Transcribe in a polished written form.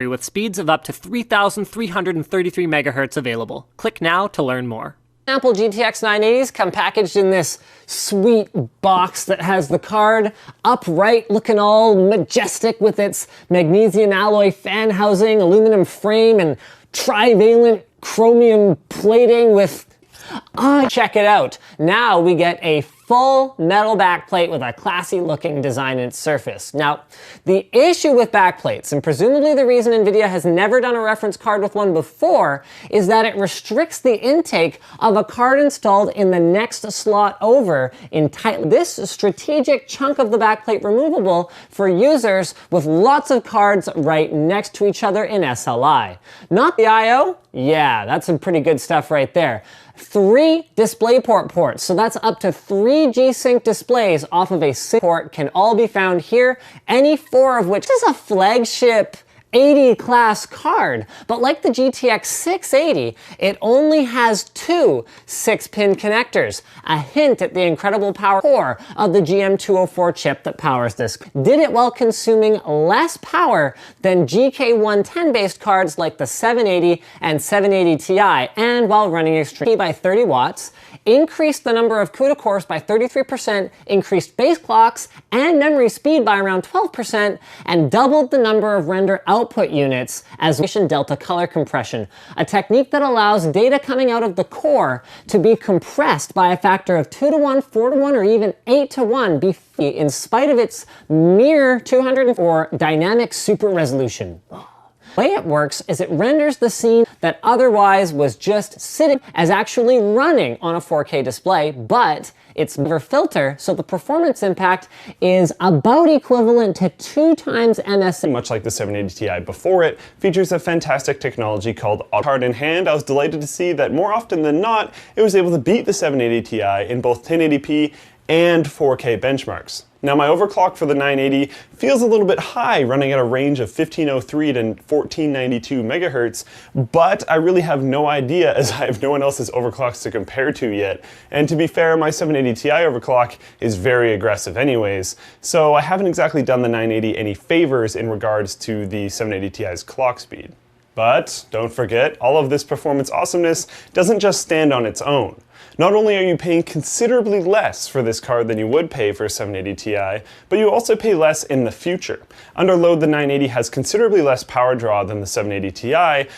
with speeds of up to 3,333 megahertz available. Click now to learn more. Sample GTX 980s come packaged in this sweet box that has the card upright, looking all majestic with its magnesium alloy fan housing, aluminum frame, and trivalent chromium plating with... check it out. Now we get a full metal backplate with a classy looking design in its surface. Now, the issue with backplates, and presumably the reason NVIDIA has never done a reference card with one before, is that it restricts the intake of a card installed in the next slot over in this strategic chunk of the backplate removable for users with lots of cards right next to each other in SLI. Not the I/O? Yeah, that's some pretty good stuff right there. 3 DisplayPort ports, so that's up to 3 G-Sync displays off of a single port can all be found here, any 4 of which is a flagship 80 class card. But like the GTX 680, it only has 2 6-pin connectors, a hint at the incredible power core of the GM204 chip that powers this. Did it while consuming less power than GK110 based cards like the 780 and 780 Ti, and while running extreme by 30 watts, increased the number of CUDA cores by 33%, increased base clocks and memory speed by around 12%, and doubled the number of render output units as delta color compression, a technique that allows data coming out of the core to be compressed by a factor of 2 to 1, 4 to 1, or even 8 to 1 in spite of its mere 204 dynamic super resolution. The way it works is it renders the scene that otherwise was just sitting as actually running on a 4K display, but it's never filter, so the performance impact is about equivalent to 2 times MSA. Much like the 780 Ti before it, features a fantastic technology called Card in Hand. I was delighted to see that more often than not, it was able to beat the 780 Ti in both 1080p and 4K benchmarks. Now my overclock for the 980 feels a little bit high, running at a range of 1503 to 1492 megahertz, but I really have no idea as I have no one else's overclocks to compare to yet. And to be fair, my 780 Ti overclock is very aggressive anyways, so I haven't exactly done the 980 any favors in regards to the 780 Ti's clock speed. But don't forget, all of this performance awesomeness doesn't just stand on its own. Not only are you paying considerably less for this card than you would pay for a 780 Ti, but you also pay less in the future. Under load, the 980 has considerably less power draw than the 780 Ti,